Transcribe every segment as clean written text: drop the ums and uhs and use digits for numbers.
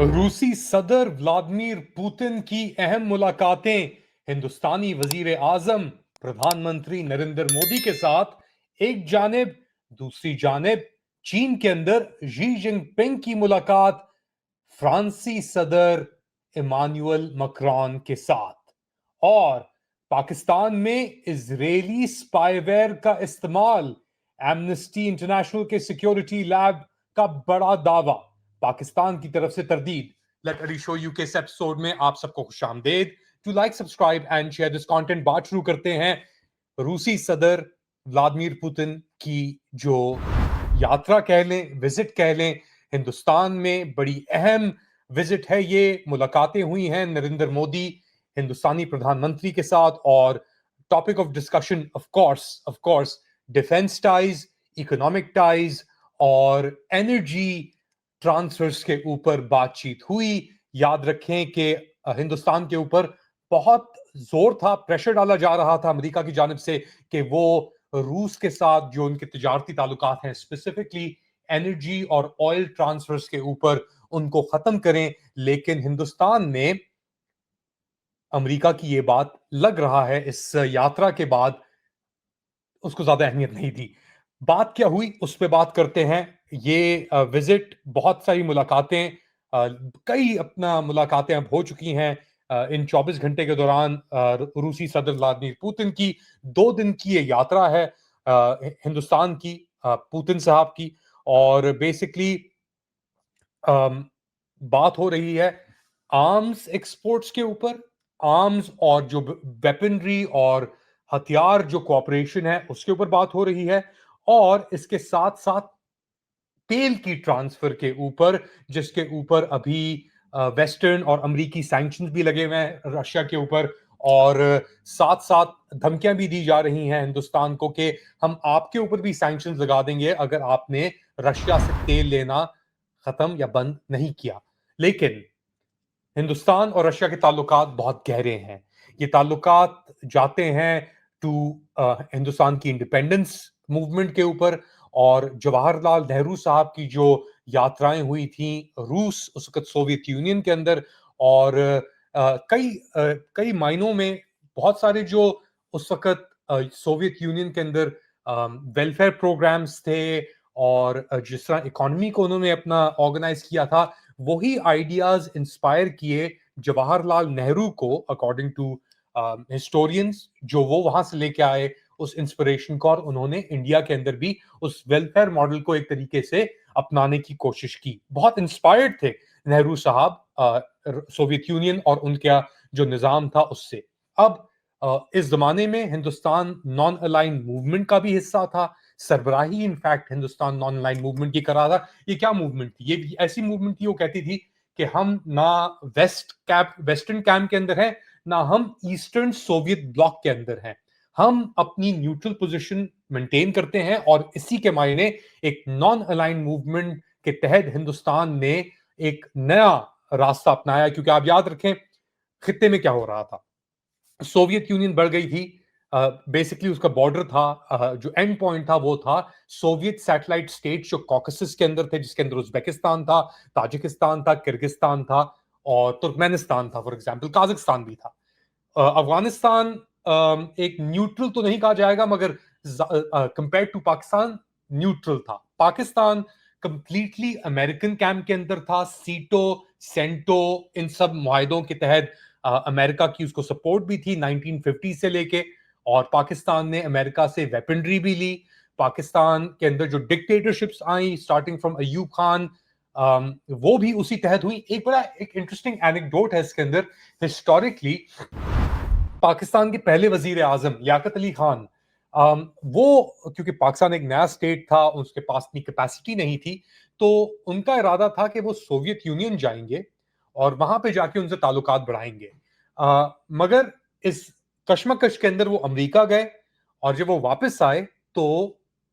रूसी सदर Vladimir Putin की अहम मुलाकातें हिंदुस्तानी वजीर आजम प्रधानमंत्री नरेंद्र मोदी के साथ एक जानिब, दूसरी जानिब चीन के अंदर शी जिनपिंग की मुलाकात फ्रांसी सदर इमानुअल मैक्रोन के साथ, और पाकिस्तान में इजरायली स्पाईवेयर का इस्तेमाल, एमनेस्टी इंटरनेशनल के सिक्योरिटी लैब का बड़ा दावा, पाकिस्तान की तरफ से तरदीद। Let Ali show U K इस एपिसोड में आप सबको खुशामदेद। To like, subscribe and share this content. बात शुरू करते हैं रूसी सदर व्लादिमीर पुतिन की जो यात्रा कह लें, विजिट कह लें, हिंदुस्तान में बड़ी अहम विजिट है ये। मुलाकातें हुई हैं नरेंद्र मोदी हिंदुस्तानी प्रधानमंत्री के साथ, और topic of discussion of course defence ties, economic ties और एनर्जी ट्रांसफर्स के ऊपर बातचीत हुई। याद रखें कि हिंदुस्तान के ऊपर बहुत जोर था, प्रेशर डाला जा रहा था अमेरिका की जानिब से कि वो रूस के साथ जो उनके तिजारती ताल्लुकात हैं, स्पेसिफिकली एनर्जी और ऑयल ट्रांसफर्स के ऊपर, उनको खत्म करें। लेकिन हिंदुस्तान ने अमेरिका की ये बात लग रहा है इस यात्रा के बाद उसको ज्यादा अहमियत नहीं दी। बात क्या हुई उस पर बात करते हैं। ये विजिट, बहुत सारी मुलाकातें, कई अपना मुलाकातें अब हो चुकी हैं इन 24 घंटे के दौरान। रूसी सदर व्लादिमीर पुतिन की 2 दिन की ये यात्रा है हिंदुस्तान की, पुतिन साहब की। और बेसिकली बात हो रही है आर्म्स एक्सपोर्ट्स के ऊपर, आर्म्स और जो वेपनरी और हथियार जो कॉपरेशन है उसके ऊपर बात हो रही है, और इसके साथ साथ तेल की ट्रांसफर के ऊपर, जिसके ऊपर अभी वेस्टर्न और अमेरिकी सैंक्शंस भी लगे हुए हैं रशिया के ऊपर, और साथ साथ धमकियां भी दी जा रही हैं हिंदुस्तान को कि हम आपके ऊपर भी सैंक्शंस लगा देंगे अगर आपने रशिया से तेल लेना खत्म या बंद नहीं किया। लेकिन हिंदुस्तान और रशिया के ताल्लुकात बहुत गहरे हैं। ये ताल्लुकात जाते हैं टू हिंदुस्तान की इंडिपेंडेंस मूवमेंट के ऊपर, और जवाहरलाल नेहरू साहब की जो यात्राएं हुई थी रूस, उस वक्त सोवियत यूनियन के अंदर, और कई मायनों में बहुत सारे जो उस वक्त सोवियत यूनियन के अंदर वेलफेयर प्रोग्राम्स थे, और जिस तरह इकोनॉमी को उन्होंने अपना ऑर्गेनाइज किया था, वही आइडियाज इंस्पायर किए जवाहरलाल नेहरू को, अकॉर्डिंग टू हिस्टोरियंस, जो वो वहां से लेके आए उस इंस्पिरेशन को, और उन्होंने इंडिया के अंदर भी उस वेलफेयर मॉडल को एक तरीके से अपनाने की कोशिश की। बहुत इंस्पायर्ड थे नेहरू साहब सोवियत यूनियन और उनका जो निजाम था उससे। अब इस जमाने में हिंदुस्तान नॉन अलाइन मूवमेंट का भी हिस्सा था। सरबराही in fact Hindustan non align movement की करा था। ये क्या मूवमेंट थी? ये ऐसी मूवमेंट थी, वो कहती थी कि हम ना वेस्टर्न कैंप के अंदर हैं, ना हम ईस्टर्न सोवियत ब्लॉक के अंदर हैं। हम अपनी न्यूट्रल पोजीशन मेंटेन करते हैं, और इसी के मायने एक नॉन अलाइन मूवमेंट के तहत हिंदुस्तान ने एक नया रास्ता अपनाया। क्योंकि आप याद रखें खित्ते में क्या हो रहा था, सोवियत यूनियन बढ़ गई थी। बेसिकली उसका बॉर्डर था, जो एंड पॉइंट था वो था सोवियत सैटेलाइट स्टेट जो कॉकेसस के अंदर थे, जिसके अंदर उज्बेकिस्तान था, ताजिकिस्तान था, किर्गिस्तान था और तुर्कमेनिस्तान था, फॉर एग्जांपल काजाकिस्तान भी था। अफगानिस्तान एक न्यूट्रल तो नहीं कहा जाएगा, मगर कंपेयर टू पाकिस्तान न्यूट्रल था। पाकिस्तान कंप्लीटली अमेरिकन कैंप के अंदर था। सीटो, सेंटो, इन सब मुआहदों के तहत अमेरिका की उसको सपोर्ट भी थी 1950 से लेके, और पाकिस्तान ने अमेरिका से वेपनरी भी ली। पाकिस्तान के अंदर जो dictatorships I starting from Ayub Khan, वो भी उसी तहत हुई। एक इंटरेस्टिंग एनेक्डोट है इसके अंदर। हिस्टोरिकली पाकिस्तान के पहले वजीर आजम लियाकत अली खान, वो क्योंकि पाकिस्तान एक नया स्टेट था, उसके पास इतनी कैपेसिटी नहीं थी, तो उनका इरादा था कि वो सोवियत यूनियन जाएंगे और वहां पे जाके उनसे ताल्लुकात बढ़ाएंगे। मगर इस कश्मकश के अंदर वो अमेरिका गए, और जब वो वापस आए तो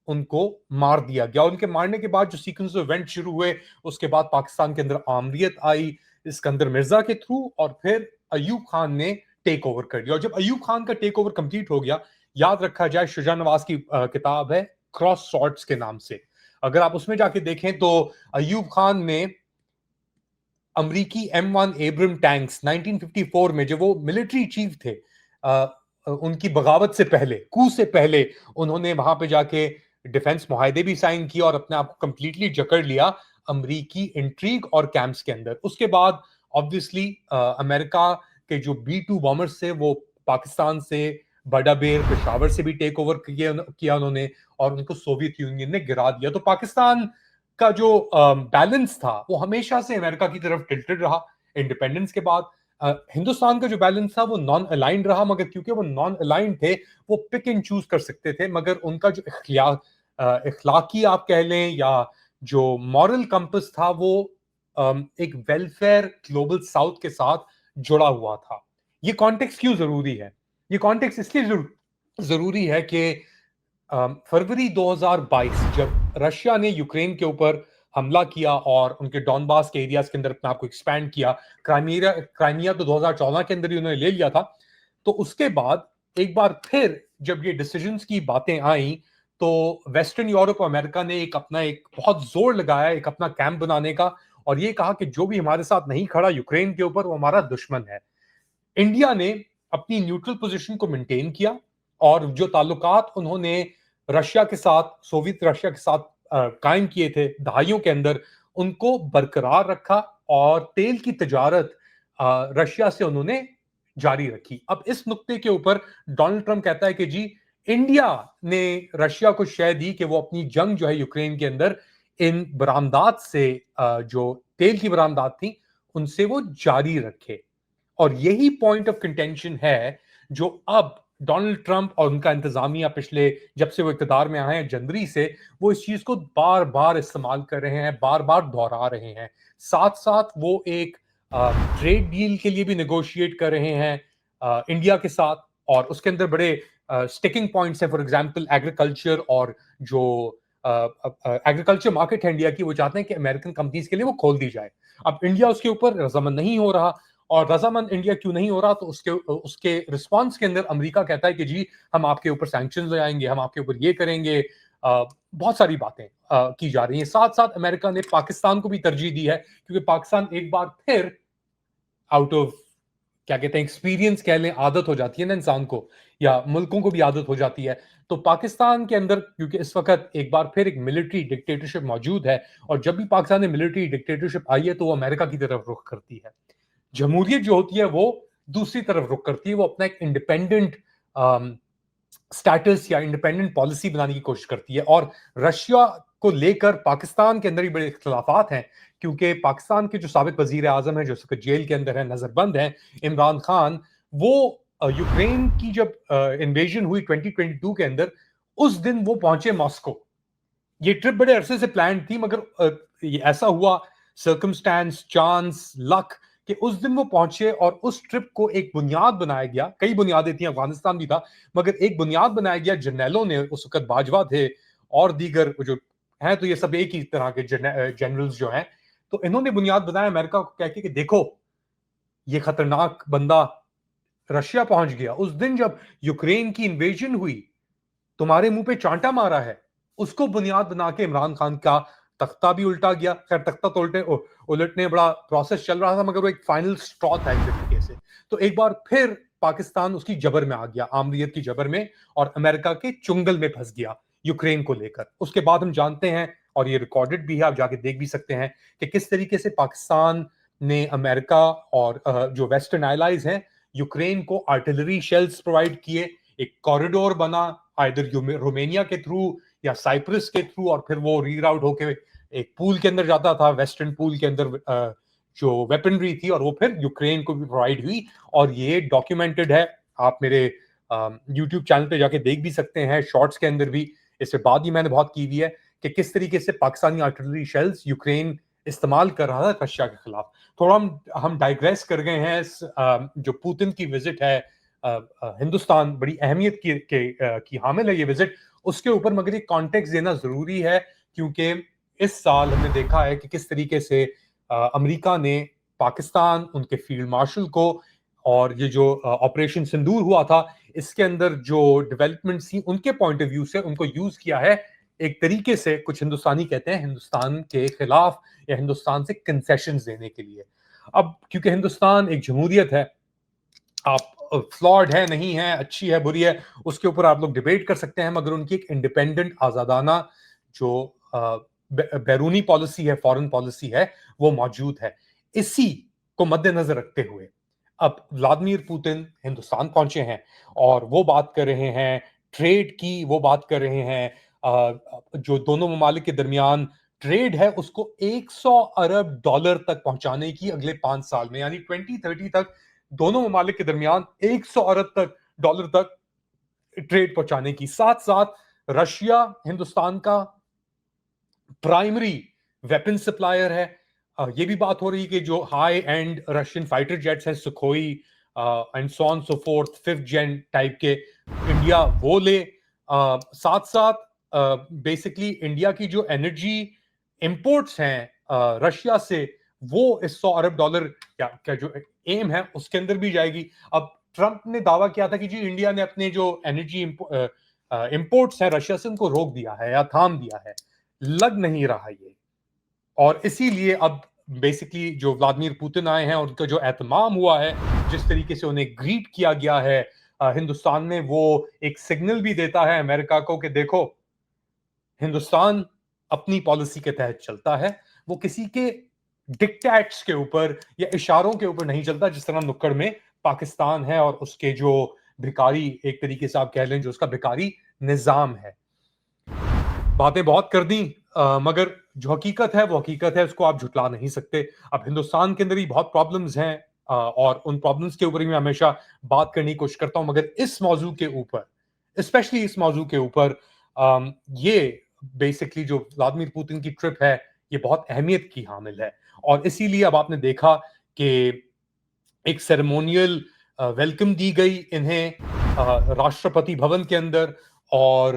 उनको मार दिया गया। उनके मारने के बाद जो सीक्वेंस ऑफ इवेंट शुरू हुए, उसके बाद पाकिस्तान के अंदर आमरीत आई सिकंदर मिर्जा के थ्रू, और फिर अयूब खान ने टेक ओवर कर लिया। और जब अयूब खान का टेक ओवर कंप्लीट हो गया, याद रखा जाए शुजा नवाज की किताब है क्रॉस सॉर्ट्स के नाम से, अगर आप उसमें जाके देखें तो अयूब खान ने अमरीकी M1 एब्रम टैंक्स 1954 में, जब वो मिलिट्री चीफ थे, उनकी बगावत से पहले, कू से पहले, उन्होंने वहां पे जाके डिफेंस मुआहदे भी साइन किया और अपने आप को कंप्लीटली जकड़ लिया अमरीकी इंट्रीग और कैंप्स के अंदर। उसके बाद ऑब्वियसली अमेरिका के जो B-2 बॉम्बर्स थे वो पाकिस्तान से, बडाबेर, पेशावर से भी टेक ओवर किया उन्होंने, और उनको सोवियत यूनियन ने गिरा दिया। तो पाकिस्तान का जो बैलेंस था वो हमेशा से अमेरिका की तरफ टिल्टेड रहा। इंडिपेंडेंस के बाद हिंदुस्तान का जो बैलेंस था वो नॉन अलाइंड रहा, मगर क्योंकि वो नॉन अलाइंड थे, वो पिक एंड चूज कर सकते थे, मगर उनका जो इखलाकी आप कह लें या जो मॉरल कंपस था वो एक वेलफेयर ग्लोबल साउथ के साथ जुड़ा हुआ था। ये कॉन्टेक्स्ट क्यों जरूरी है? ये कॉन्टेक्स्ट इसलिए जरूरी है कि फरवरी 2022 जब रशिया ने यूक्रेन के ऊपर हमला किया और उनके डॉनबास के एरियाज के अंदर अपने आप को एक्सपैंड किया, क्राइमिया तो 2014 के अंदर ही उन्होंने ले लिया था। तो उसके बाद एक बार फिर जब ये डिसीजंस की बातें आई, तो वेस्टर्न यूरोप और अमेरिका ने एक बहुत जोर लगाया एक अपना कैंप बनाने का, और ये कहा कि जो भी हमारे साथ नहीं खड़ा यूक्रेन के ऊपर वो हमारा दुश्मन है। इंडिया ने अपनी न्यूट्रल पोजीशन को मेंटेन किया, और जो ताल्लुकात उन्होंने रशिया के साथ, सोवियत रशिया के साथ कायम किए थे दहाइयों के अंदर, उनको बरकरार रखा, और तेल की तजारत रशिया से उन्होंने जारी रखी। अब इस नुक्ते के ऊपर डोनाल्ड ट्रंप कहता है कि जी, इंडिया ने रशिया को शय दी कि वो अपनी जंग जो है यूक्रेन के अंदर इन बरामदात से, जो तेल की बरामदात थी, उनसे वो जारी रखे। और यही पॉइंट ऑफ कंटेंशन है जो अब डोनाल्ड ट्रंप और उनका इंतजामिया पिछले, जब से वो इकतदार में आए हैं जनवरी से, वो इस चीज को बार बार इस्तेमाल कर रहे हैं, बार बार दोहरा रहे हैं। साथ साथ वो एक ट्रेड डील के लिए भी नेगोशिएट कर रहे हैं इंडिया के साथ, और उसके अंदर बड़े स्टिकिंग पॉइंट्स हैं। फॉर एग्जांपल एग्रीकल्चर, और जो एग्रीकल्चर मार्केट है इंडिया की, वो चाहते हैं कि अमेरिकन कंपनीज के लिए वो खोल दी जाए। अब इंडिया उसके ऊपर रजामंद नहीं हो रहा, और रजामंद इंडिया क्यों नहीं हो रहा, तो उसके उसके रिस्पांस के अंदर अमेरिका कहता है कि जी, हम आपके ऊपर सैंक्शंस लगाएंगे, हम आपके ऊपर ये करेंगे। बहुत सारी बातें की जा रही हैं। साथ साथ अमेरिका ने पाकिस्तान को भी तरजीह दी है, क्योंकि पाकिस्तान एक बार फिर आउट ऑफ, क्या कहते हैं, एक्सपीरियंस कह लें, आदत हो जाती है ना इंसान को, या मुल्कों को भी आदत हो जाती है। तो पाकिस्तान के अंदर क्योंकि इस वक्त एक बार फिर एक मिलिट्री डिक्टेटरशिप मौजूद है, और जब भी पाकिस्तान में मिलिट्री डिक्टेटरशिप आई है तो वो अमेरिका की तरफ रुख करती है। जमहूरियत जो होती है वो दूसरी तरफ रुख करती है, वो अपना एक इंडिपेंडेंट स्टेटस या इंडिपेंडेंट पॉलिसी बनाने की कोशिश करती है। और रशिया को लेकर पाकिस्तान के अंदर ही बड़े इख्तलाफात हैं, क्योंकि पाकिस्तान के जो साबिक वजीर आजम है, जो जेल के अंदर है, नजरबंद है, इमरान खान, वो यूक्रेन की जब इन्वेजन हुई 2022 के अंदर, उस दिन वो पहुंचे मॉस्को। ये ट्रिप बड़े अरसे से प्लान थी, मगर ये ऐसा हुआ, सर्कमस्टेंस, चांस, लक, कि उस दिन वो पहुंचे, और उस ट्रिप को एक बुनियाद बनाया गया। कई बुनियादें थी, अफगानिस्तान भी था, मगर एक बुनियाद बनाया गया जर्नैलों ने, उस वक्त बाजवा थे और दीगर जो हैं, तो ये सब एक ही तरह के जनरल्स जो हैं। तो इन्होंने बुनियाद बनाया अमेरिका को कह के कि देखो, ये खतरनाक बंदा रशिया पहुंच गया। उस दिन जब यूक्रेन की इन्वेजन हुई, तुम्हारे मुंह पे चांटा मारा है। उसको बुनियाद बना के इमरान खान का तख्ता भी उल्टा गया। खैर, तख्ता तो उलटने बड़ा प्रोसेस चल रहा था, मगर वो एक फाइनल स्ट्रॉ था एक तरीके से। तो एक बार फिर पाकिस्तान उसकी जबर में आ गया, आमरीत की जबर में, और अमेरिका के चुंगल में फंस गया यूक्रेन को लेकर। उसके बाद हम जानते हैं, और ये रिकॉर्डेड भी है, आप जाके देख भी सकते हैं, कि किस तरीके से पाकिस्तान ने, अमेरिका और जो वेस्टर्न एलाइज हैं, यूक्रेन को आर्टिलरी शेल्स प्रोवाइड किए। एक कॉरिडोर बना, आइदर रोमेनिया के थ्रू या साइप्रस के थ्रू, और फिर वो रीराउट होके एक पूल के अंदर जाता था, वेस्टर्न पूल के अंदर, जो वेपनरी थी, और वो फिर यूक्रेन को भी प्रोवाइड हुई। और ये डॉक्यूमेंटेड है, आप मेरे यूट्यूब चैनल पे जाके देख भी सकते हैं, शॉर्ट्स के अंदर भी। इससे बाद ही मैंने बहुत की हुई है कि किस तरीके से पाकिस्तानी आर्टिलरी शेल्स यूक्रेन इस्तेमाल कर रहा था रशिया के खिलाफ। थोड़ा हम डाइग्रेस कर गए हैं। जो पुतिन की विजिट है हिंदुस्तान, बड़ी अहमियत की हामिल है ये विजिट, उसके ऊपर, मगर एक कॉन्टेक्स्ट देना जरूरी है, क्योंकि इस साल हमने देखा है कि किस तरीके से अमेरिका ने पाकिस्तान, उनके फील्ड मार्शल को, और ये जो ऑपरेशन सिंदूर हुआ था, इसके अंदर जो डेवलपमेंट थी उनके पॉइंट ऑफ व्यू से उनको यूज किया है एक तरीके से, कुछ हिंदुस्तानी कहते हैं, हिंदुस्तान के खिलाफ या हिंदुस्तान से कंसेशन देने के लिए। अब क्योंकि हिंदुस्तान एक जमहूरियत है, आप फ्लॉड है, नहीं है, अच्छी है, बुरी है, उसके ऊपर आप लोग डिबेट कर सकते हैं, मगर उनकी एक इंडिपेंडेंट, आजादाना जो बैरूनी पॉलिसी है, फॉरेन पॉलिसी है, वो मौजूद है। इसी को मद्देनजर रखते हुए अब व्लादिमीर पुतिन हिंदुस्तान पहुंचे हैं और वो बात कर रहे हैं ट्रेड की, वो बात कर रहे हैं जो दोनों ममालिक के दरमियान ट्रेड है उसको 100 अरब डॉलर तक पहुंचाने की अगले 5 साल में, यानी 2030 तक दोनों ममालिक के दरमियान 100 अरब तक डॉलर तक ट्रेड पहुंचाने की। साथ साथ रशिया हिंदुस्तान का प्राइमरी वेपन सप्लायर है। ये भी बात हो रही कि जो high end Russian fighter jets हैं, Sukhoi and so on so forth, 5th gen type के, इंडिया वो ले। साथ साथ बेसिकली इंडिया की जो एनर्जी इंपोर्ट्स हैं रशिया से, वो इस 100 अरब डॉलर क्या जो एम है उसके अंदर भी जाएगी। अब ट्रंप ने दावा किया था कि जी इंडिया ने अपने जो एनर्जी इंपोर्ट्स हैं रशिया से उनको रोक दिया है या थाम दिया है, लग नहीं रहा ये। और इसीलिए अब बेसिकली जो व्लादिमीर पुतिन आए हैं, उनका जो एहतमाम हुआ है, जिस तरीके से उन्हें ग्रीट किया गया है हिंदुस्तान में, वो एक सिग्नल भी देता है अमेरिका को कि देखो हिंदुस्तान अपनी पॉलिसी के तहत चलता है, वो किसी के डिक्टेट्स के ऊपर या इशारों के ऊपर नहीं चलता, जिस तरह नुक्कड़ में पाकिस्तान है और उसके जो भिखारी, एक तरीके से आप कह लें जो उसका भिखारी निजाम है। बातें बहुत कर दी, मगर जो हकीकत है वो हकीकत है, उसको आप झुटला नहीं सकते। अब हिंदुस्तान के अंदर ही बहुत प्रॉब्लम्स हैं और उन प्रॉब्लम्स के ऊपर ही मैं हमेशा बात करने की कोशिश करता हूं, मगर इस मौजू के ऊपर, स्पेशली इस मौजू के ऊपर, ये बेसिकली जो व्लादिमीर पुतिन की ट्रिप है, ये बहुत अहमियत की हामिल है। और इसीलिए अब आपने देखा कि एक सेरेमोनियल वेलकम दी गई इन्हें राष्ट्रपति भवन के अंदर, और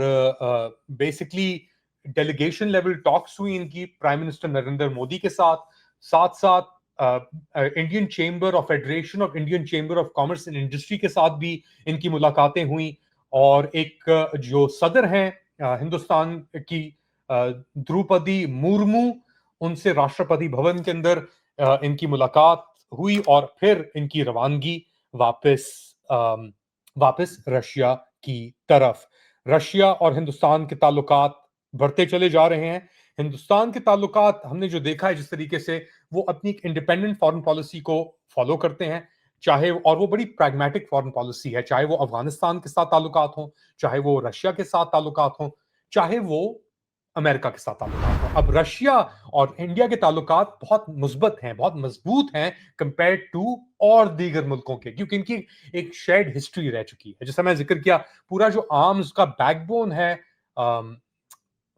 बेसिकली डेलीगेशन लेवल टॉक्स हुई इनकी प्राइम मिनिस्टर नरेंद्र मोदी के साथ। साथ साथ Indian chamber of federation of Indian chamber of commerce and industry के साथ भी इनकी मुलाकातें हुई। और एक जो सदर हैं हिंदुस्तान की, द्रौपदी मुर्मू, उनसे राष्ट्रपति भवन के अंदर इनकी मुलाकात हुई और फिर इनकी रवानगी वापस वापस रशिया की तरफ। रशिया और हिंदुस्तान के ताल्लुकात बढ़ते चले जा रहे हैं। हिंदुस्तान के ताल्लुकात हमने जो देखा है जिस तरीके से वो अपनी एक इंडिपेंडेंट फॉरेन पॉलिसी को फॉलो करते हैं, चाहे, और वो बड़ी प्रैग्मेटिक फॉरेन पॉलिसी है, चाहे वो अफगानिस्तान के साथ ताल्लुकात हों, चाहे वो रशिया के साथ ताल्लुकात हों, चाहे वो अमेरिका के साथ ताल्लुकात हों। अब रशिया और इंडिया के ताल्लुकात बहुत मुस्बत हैं, बहुत मजबूत हैं कंपेयर टू और दीगर मुल्कों के, क्योंकि इनकी एक शेयर्ड हिस्ट्री रह चुकी है। जैसा मैं जिक्र किया, पूरा जो आर्म्स का बैकबोन है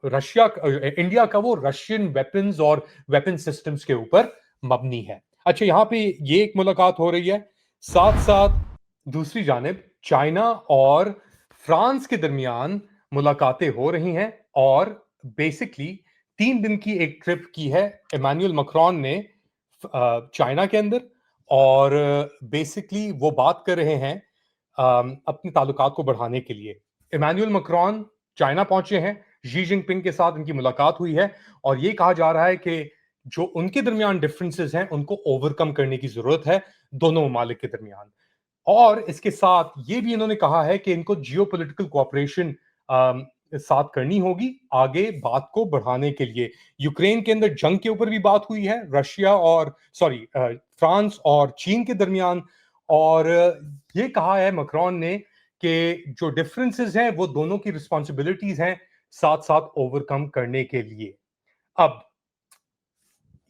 रशिया, इंडिया का, वो रशियन वेपन्स और वेपन सिस्टम्स के ऊपर मबनी है। अच्छा, यहां पे ये एक मुलाकात हो रही है। साथ साथ दूसरी जानिब चाइना और फ्रांस के दरमियान मुलाकातें हो रही हैं, और बेसिकली 3 दिन की एक ट्रिप की है इमानुएल मैक्रोन ने चाइना के अंदर। और बेसिकली वो बात कर रहे हैं अपने ताल्लुकात को बढ़ाने के लिए। इमानुएल मैक्रोन चाइना पहुंचे हैं, शी जिनपिंग के साथ इनकी मुलाकात हुई है, और ये कहा जा रहा है कि जो उनके दरमियान डिफरेंसेस हैं उनको ओवरकम करने की जरूरत है दोनों ममालिक के दरमियान। और इसके साथ ये भी इन्होंने कहा है कि इनको जियोपॉलिटिकल कोऑपरेशन साथ करनी होगी आगे बात को बढ़ाने के लिए। यूक्रेन के अंदर जंग के ऊपर भी बात हुई है, रशिया और फ्रांस और चीन के दरमियान। और ये कहा है मैक्रोन ने कि जो डिफरेंसेस हैं वो दोनों की रिस्पॉन्सिबिलिटीज हैं साथ साथ ओवरकम करने के लिए। अब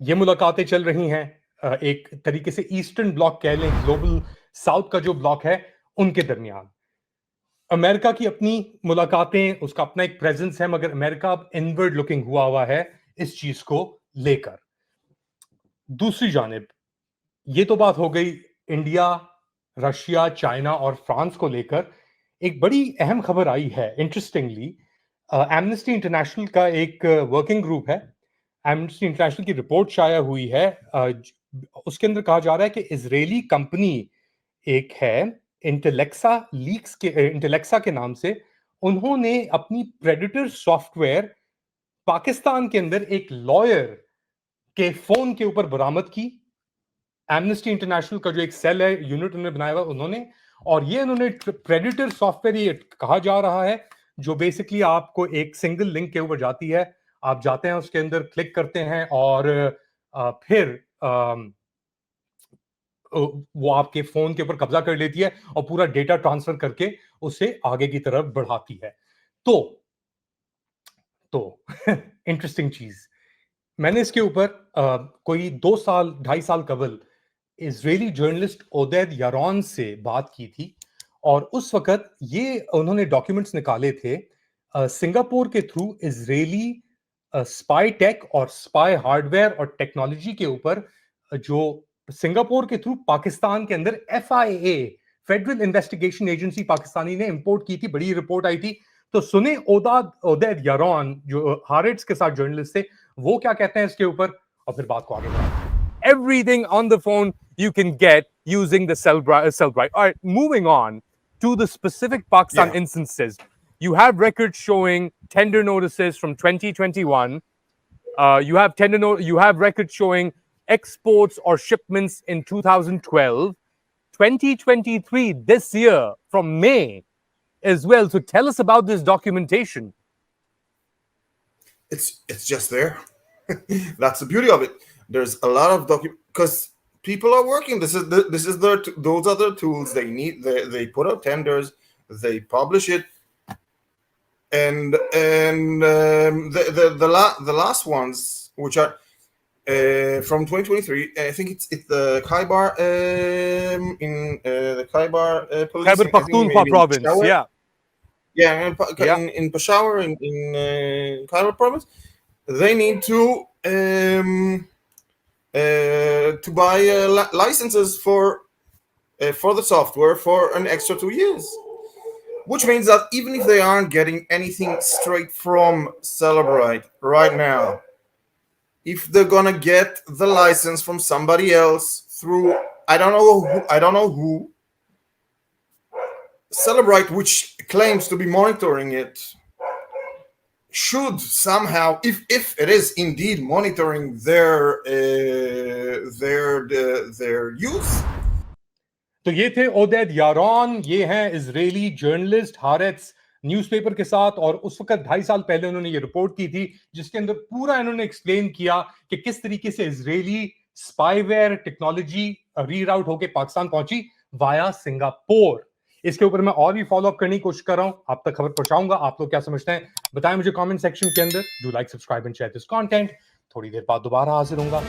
ये मुलाकातें चल रही हैं एक तरीके से ईस्टर्न ब्लॉक कह लें, ग्लोबल साउथ का जो ब्लॉक है उनके दरमियान। अमेरिका की अपनी मुलाकातें, उसका अपना एक प्रेजेंस है, मगर अमेरिका अब इनवर्ड लुकिंग हुआ है इस चीज को लेकर। दूसरी जानिब ये तो बात हो गई इंडिया, रशिया, चाइना और फ्रांस को लेकर। एक बड़ी अहम खबर आई है इंटरेस्टिंगली, एमनेस्टी इंटरनेशनल का एक वर्किंग ग्रुप है, एमनेस्टी इंटरनेशनल की रिपोर्ट शाया हुई है। उसके अंदर कहा जा रहा है कि इजरायली कंपनी एक है इंटेलेक्सा के नाम से, उन्होंने अपनी प्रेडिटर सॉफ्टवेयर पाकिस्तान के अंदर एक लॉयर के फोन के ऊपर बरामद की। एमनेस्टी इंटरनेशनल का जो एक सेल है, यूनिट उन्होंने बनाया हुआ उन्होंने, और ये उन्होंने प्रेडिटर सॉफ्टवेयर ये कहा जा रहा है, जो बेसिकली आपको एक सिंगल लिंक के ऊपर जाती है, आप जाते हैं उसके अंदर क्लिक करते हैं और फिर वो आपके फोन के ऊपर कब्जा कर लेती है और पूरा डेटा ट्रांसफर करके उसे आगे की तरफ बढ़ाती है। तो इंटरेस्टिंग चीज, मैंने इसके ऊपर कोई 2 साल 2.5 साल कबल इजरायली जर्नलिस्ट ओदैद यारोन से बात की थी, और उस वक्त ये उन्होंने डॉक्यूमेंट्स निकाले थे सिंगापुर के थ्रू इजरायली स्पाई टेक और स्पाई हार्डवेयर और टेक्नोलॉजी के ऊपर, जो सिंगापुर के थ्रू पाकिस्तान के अंदर FIA federal investigation agency Pakistani ने इंपोर्ट की थी, बड़ी रिपोर्ट आई थी। तो सुने ओदैद यारोन जो हारेट्स के साथ जर्नलिस्ट थे, वो क्या कहते हैं इसके ऊपर, और फिर बात को आगे बढ़ाते हैं। Everything on the phone you can get using the Cellbrite. All right, moving on to the specific Pakistan instances. You have records showing tender notices from 2021. You have records showing exports or shipments in 2012, 2023 this year from May as well. So tell us about this documentation. It's just there. That's the beauty of it. There's a lot of because people are working. Those are the tools they need. They put out tenders, they publish it, and the last ones, which are from 2023, I think it's the Khyber in the Khyber police, Khyber Pakhtunkhwa province, Peshawar. In Peshawar in Khyber province, they need to buy licenses for the software for an extra 2 years, which means that even if they aren't getting anything straight from Cellebrite right now, if they're gonna get the license from somebody else through I don't know who, Cellebrite, which claims to be monitoring it, should somehow, if it is indeed monitoring their use. तो ये थे ओदैद यारोन, ये हैं Israeli journalist हारेट्स newspaper के साथ, और उस वक्त 2.5 साल पहले उन्होंने ये रिपोर्ट की थी, जिसके अंदर पूरा इन्होंने एक्सप्लेन किया कि किस तरीके से इजरायली स्पाईवेयर टेक्नोलॉजी रीराउट होकर पाकिस्तान पहुंची वाया सिंगापुर। इसके ऊपर मैं और भी फॉलो अप करने की कोशिश कर रहा हूं, आप तक खबर पहुंचाऊंगा। आप लोग क्या समझते हैं बताएं मुझे कमेंट सेक्शन के अंदर। Do like, subscribe and share this content. थोड़ी देर बाद दोबारा हाजिर होऊंगा।